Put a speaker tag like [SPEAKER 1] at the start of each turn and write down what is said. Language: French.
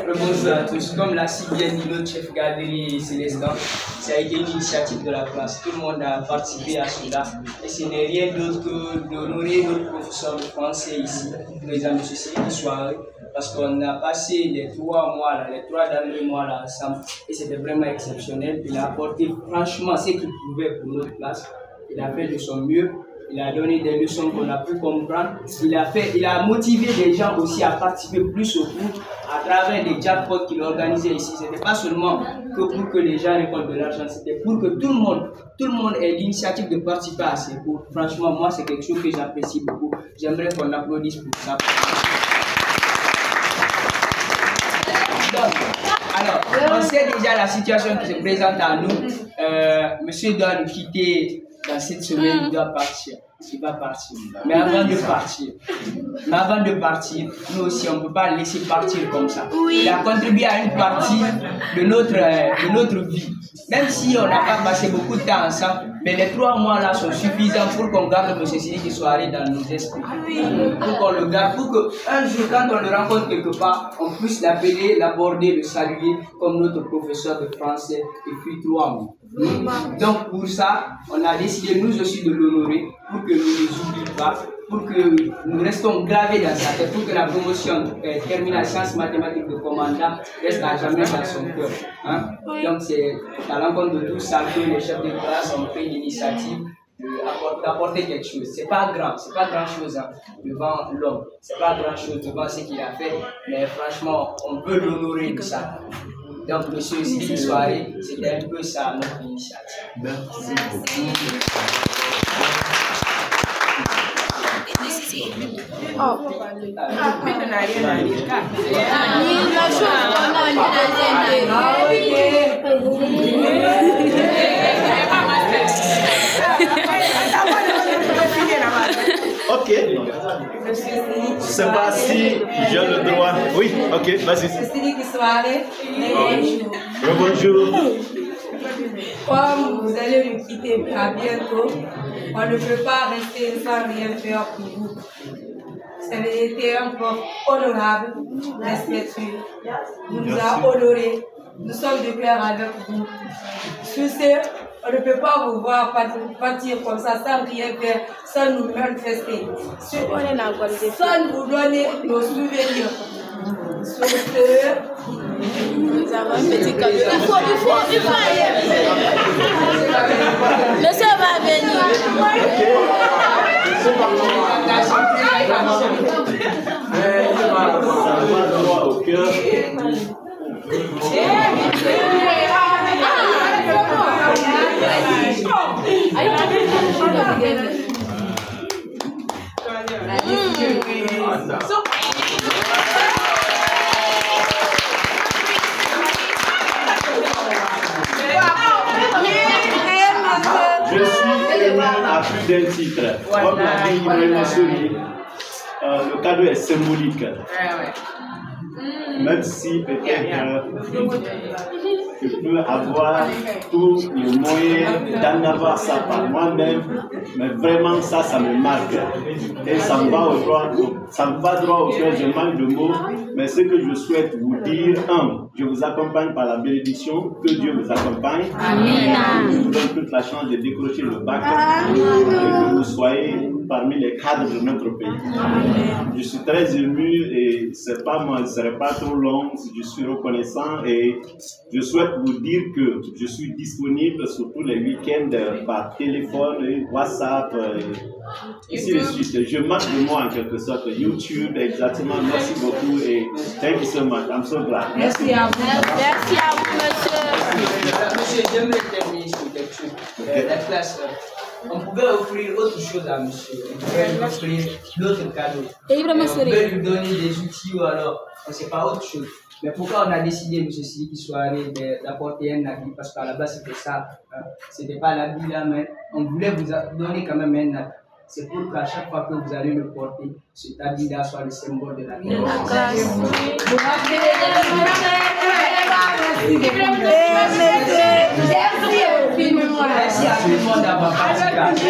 [SPEAKER 1] Bonjour à tous. Comme l'a si bien dit notre chef garderie et Célestin, ça a été une initiative de la classe. Tout le monde a participé à cela. Et ce n'est rien d'autre que d'honorer notre professeur de français ici, président de ce soir, parce qu'on a passé les 3 derniers mois là ensemble. Et c'était vraiment exceptionnel. Il a apporté franchement ce qu'il pouvait pour notre classe. Il a fait de son mieux. Il a donné des leçons qu'on a pu comprendre. Il a motivé les gens aussi à participer plus au cours à travers des jackpots qu'il organisait ici. Ce n'était pas seulement que pour que les gens récoltent de l'argent, c'était pour que tout le monde ait l'initiative de participer à ces cours. Franchement, moi, c'est quelque chose que j'apprécie beaucoup. J'aimerais qu'on applaudisse pour ça. Donc, alors, on sait déjà la situation qui se présente à nous. Monsieur doit nous quitter. Dans cette semaine, il doit partir. Il va partir. Mais avant de partir, nous aussi, on ne peut pas le laisser partir comme ça. Oui. Il a contribué à une partie de notre vie. Même si on n'a pas passé beaucoup de temps ensemble, mais les 3 mois là sont suffisants pour qu'on garde M. Sidi qui soit allé dans nos esprits. Pour qu'on le garde, pour qu'un jour, quand on le rencontre quelque part, on puisse l'appeler, l'aborder, le saluer comme notre professeur de français depuis 3 mois. Donc pour ça, on a décidé nous aussi de l'honorer pour que nous ne les oublions pas, pour que nous restons gravés dans sa tête, pour que la promotion terminale sciences mathématiques de commandant reste à jamais dans son cœur. Hein? Donc c'est à l'encontre de tout ça que les chefs de classe ont pris l'initiative d'apporter quelque chose. C'est pas grand chose hein, devant l'homme, c'est pas grand chose devant ce qu'il a fait, mais franchement on peut l'honorer de ça. Donc, monsieur Sidi Soirée, c'était un peu ça notre initiative. Merci beaucoup.
[SPEAKER 2] Ok. Je ne sais pas si j'ai le droit. Oui, ok, vas-y. Bonjour.
[SPEAKER 3] Comme vous allez nous quitter à bientôt, on ne peut pas rester sans rien faire pour vous. Ça a été encore honorable, respectueux. Vous nous avez honorés. Nous sommes de cœur avec vous. Sur ce, on ne peut pas vous voir partir comme ça sans rien faire, sans nous manifester, sans vous donner nos souvenirs. Sur ce,
[SPEAKER 4] nous avons un petit cadeau. Il faut aller. Monsieur va venir.
[SPEAKER 2] Je suis ému à plus d'un titre. Comme l'a dit Ibrahima Souri, le cadeau est symbolique. Même si peut-être je peux avoir tous les moyens d'en avoir ça par moi-même, mais vraiment ça me marque. Et ça me va droit au cœur, je manque de mots, mais ce que je souhaite vous dire, je vous accompagne par la bénédiction, que Dieu vous accompagne. Amen. Je vous donne toute la chance de décrocher le bac et que vous soyez parmi les cadres de notre pays. Amen. Je suis très ému et c'est pas moi, ce ne serait pas trop long, je suis reconnaissant et je souhaite vous dire que je suis disponible sur tous les week-ends par téléphone, WhatsApp, ainsi de suite. Je marque de moi en quelque sorte, YouTube, exactement. Merci beaucoup et thank you so much. I'm so glad.
[SPEAKER 3] Merci à vous.
[SPEAKER 4] Merci à vous, monsieur.
[SPEAKER 1] Monsieur, j'aimerais terminer sur quelque chose. La classe, on pouvait offrir autre chose à monsieur. On pouvait lui offrir d'autres cadeaux. On pouvait lui donner des outils ou alors, on ne sait pas, autre chose. Mais pourquoi on a décidé, monsieur Sidi, qu'il soit allé d'apporter un habit? Parce qu'à la base, c'était ça. C'était pas l'habit là, mais on voulait vous donner quand même un habit. C'est pour qu'à chaque fois que vous allez le porter, cet habit-là soit le symbole de la grâce. Merci à tout le monde d'avoir participé.